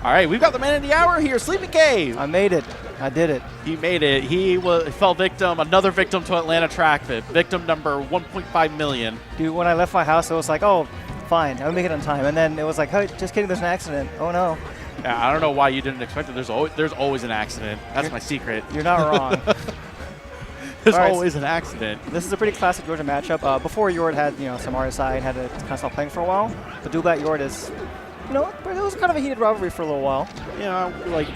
All right, we've got the man of the hour here, Sleepy Cave. I made it. I did it. He made it. He fell victim, another victim to Atlanta track fit. Victim number 1.5 million. Dude, when I left my house, it was like, oh, fine, I'll make it on time. And then it was like, hey, just kidding, there's an accident. Oh, no. Yeah, I don't know why you didn't expect it. There's always an accident. That's my secret. You're not wrong. There's always an accident. This is a pretty classic Georgia matchup. Before Yort had, some RSI and had to kind of stop playing for a while. The Dublat Yort is, it was kind of a heated rivalry for a little while. Yeah,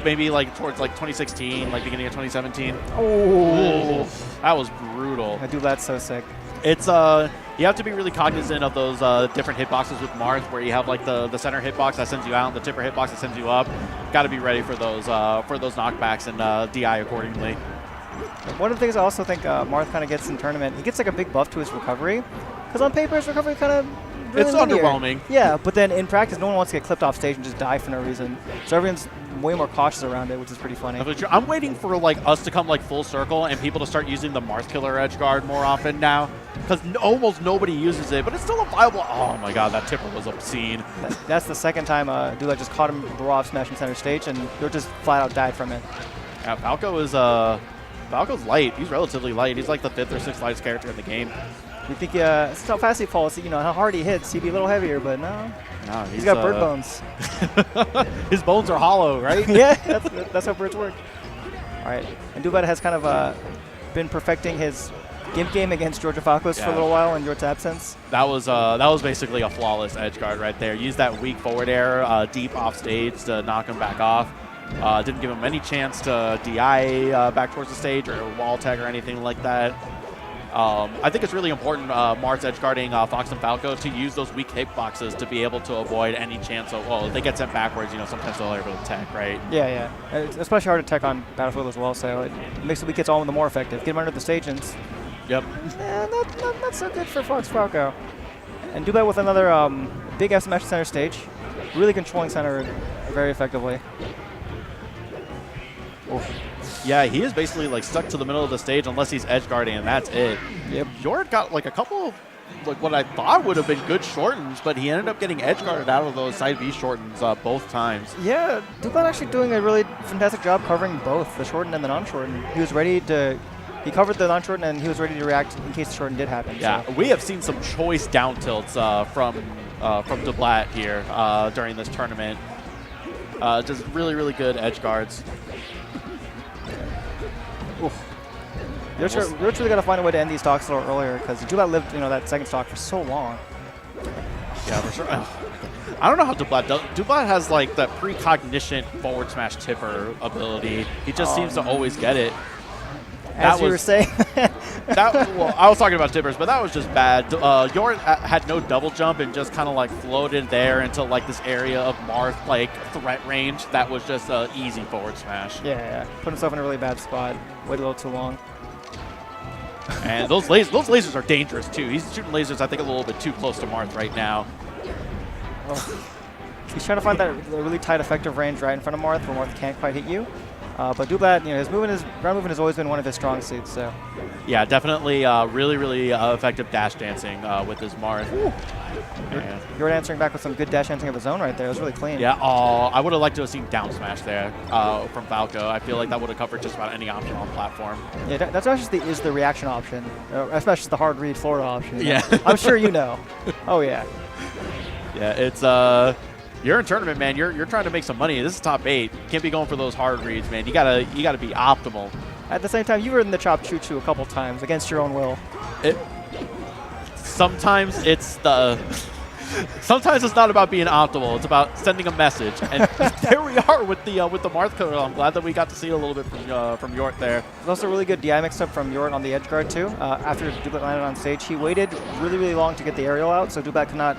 maybe towards 2016, beginning of 2017. Oh, that was brutal. The Dublat's so sick. It's you have to be really cognizant of those different hitboxes with Marth, where you have the center hitbox that sends you out, and the tipper hitbox that sends you up. Got to be ready for those knockbacks and DI accordingly. One of the things I also think Marth kind of gets in tournament, he gets a big buff to his recovery, because on paper his recovery kind of really it's linear. Underwhelming. Yeah, but then in practice, no one wants to get clipped off stage and just die for no reason. So everyone's way more cautious around it, which is pretty funny. I'm waiting for us to come full circle and people to start using the Marth Killer edge guard more often now, because almost nobody uses it, but it's still a viable. Oh my god, that tipper was obscene. That's the second time Dublat just caught him raw smashing center stage, and they're just flat out died from it. Yeah, Falco's light. He's relatively light. He's like the 5th or 6th lightest character in the game. You think it's how fast he falls, how hard he hits, he'd be a little heavier, but no. No, he's got bird bones. His bones are hollow, right? Yeah, that's how birds work. All right, and Dublat has kind of been perfecting his gimp game against Georgia Falcos for a little while in Yort's absence. That was basically a flawless edge guard right there. Use that weak forward air deep off stage to knock him back off. Didn't give him any chance to DI back towards the stage or wall tag or anything like that. I think it's really important, Marth's edge guarding Fox and Falco, to use those weak hitboxes to be able to avoid any chance of, they get sent backwards, sometimes they'll able to tech, right? Yeah. It's especially hard to tech on Battlefield as well, so it makes the weak hits all the more effective. Get him under the stage and yep. Not so good for Fox Falco. And Dublat with another big F smash center stage, really controlling center very effectively. Oof. Yeah, he is basically stuck to the middle of the stage unless he's edge guarding, and that's it. Yep. Yort got a couple of what I thought would have been good shortens, but he ended up getting edge guarded out of those side B shortens both times. Yeah, Dublat actually doing a really fantastic job covering both the shorten and the non-shorten. He covered the non-shorten and he was ready to react in case the shorten did happen. Yeah, so we have seen some choice down tilts from Dublat here during this tournament. Just really, really good edge guards. You're really got to find a way to end these stocks a little earlier, because Dublat lived that second stock for so long. Yeah, for sure. I don't know how Dublat does. Dublat has that precognition forward smash tipper ability. He just seems to always get it. As you were saying. Well, I was talking about tippers, but that was just bad. Yort had no double jump and just kind of floated there into this area of Marth threat range. That was just an easy forward smash. Yeah. Put himself in a really bad spot. Waited a little too long. And those lasers are dangerous too. He's shooting lasers, I think, a little bit too close to Marth right now. Oh. He's trying to find that really tight effective range right in front of Marth, where Marth can't quite hit you. But Dublat, his ground movement has always been one of his strong suits. So, yeah, definitely, really, really effective dash dancing with his Marth. You're answering back with some good dash dancing of his own right there. It was really clean. Yeah. I would have liked to have seen down smash there from Falco. I feel like that would have covered just about any option on platform. Yeah, that's actually is the reaction option, especially the hard read Florida option. Yeah. I'm sure you know. Oh yeah. Yeah, it's you're in tournament, man. You're trying to make some money. This is top 8. Can't be going for those hard reads, man. You gotta be optimal. At the same time, you've ridden the chop choo-choo a couple times against your own will. Sometimes it's not about being optimal. It's about sending a message. And there we are with the Marth code. I'm glad that we got to see a little bit from Yort there. There's also a really good DI mix-up from Yort on the edge guard too. After Dublat landed on stage, he waited really, really long to get the aerial out, so Dublat could not.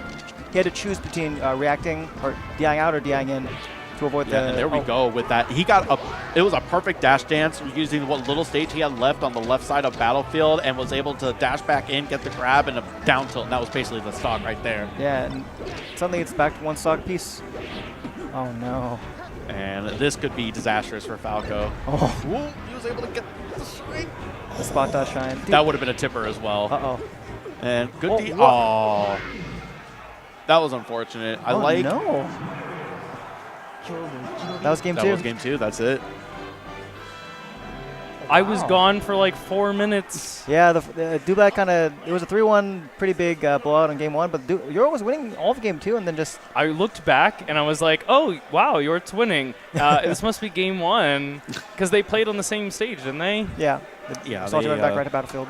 He had to choose between reacting or DIing out or DIing in to avoid the. And there we go with that. It was a perfect dash dance using what little stage he had left on the left side of Battlefield, and was able to dash back in, get the grab, and a down tilt. And that was basically the stock right there. Yeah, and suddenly it's back to one stock piece. Oh no. And this could be disastrous for Falco. Oh. Ooh, he was able to get the swing. The spot dot shine. Dude. That would have been a tipper as well. Uh-oh. And good D. Oh. That was unfortunate. No. That was game That two. was game 2. That's it. I was gone for like 4 minutes. Yeah, the Dublat kind of, it was a 3-1 pretty big blowout in game 1, but Yort was winning all of game 2 and then just... I looked back and I was like, oh, wow, Yort's winning. This must be game 1 because they played on the same stage, didn't they? Yeah. Yeah, Salty they, went back right to Battlefield.